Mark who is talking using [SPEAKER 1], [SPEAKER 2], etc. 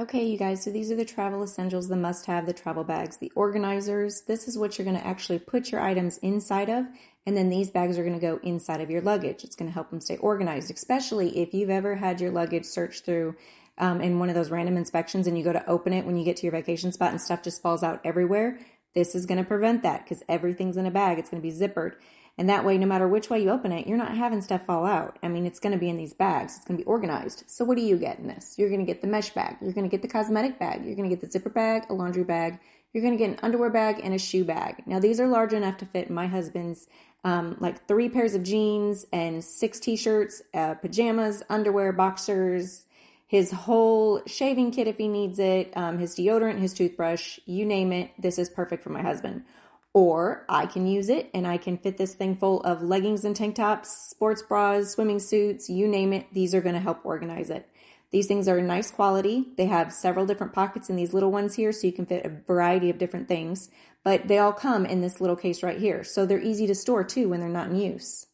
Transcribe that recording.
[SPEAKER 1] Okay, you guys, so these are the travel essentials, the must-have, the travel bags, the organizers. This is what you're going to actually put your items inside of, and then these bags are going to go inside of your luggage. It's going to help them stay organized, especially if you've ever had your luggage searched through in one of those random inspections and you go to open it when you get to your vacation spot and stuff just falls out everywhere. This is going to prevent that because everything's in a bag. It's going to be zippered. And that way, no matter which way you open it, you're not having stuff fall out. I mean, it's going to be in these bags. It's going to be organized. So what do you get in this? You're going to get the mesh bag. You're going to get the cosmetic bag. You're going to get the zipper bag, a laundry bag. You're going to get an underwear bag and a shoe bag. Now, these are large enough to fit my husband's like 3 pairs of jeans and 6 t-shirts, pajamas, underwear, boxers, his whole shaving kit if he needs it, his deodorant, his toothbrush, you name it. This is perfect for my husband. Or I can use it and I can fit this thing full of leggings and tank tops, sports bras, swimming suits, you name it. These are going to help organize it. These things are nice quality. They have several different pockets in these little ones here, so you can fit a variety of different things. But they all come in this little case right here. So they're easy to store too when they're not in use.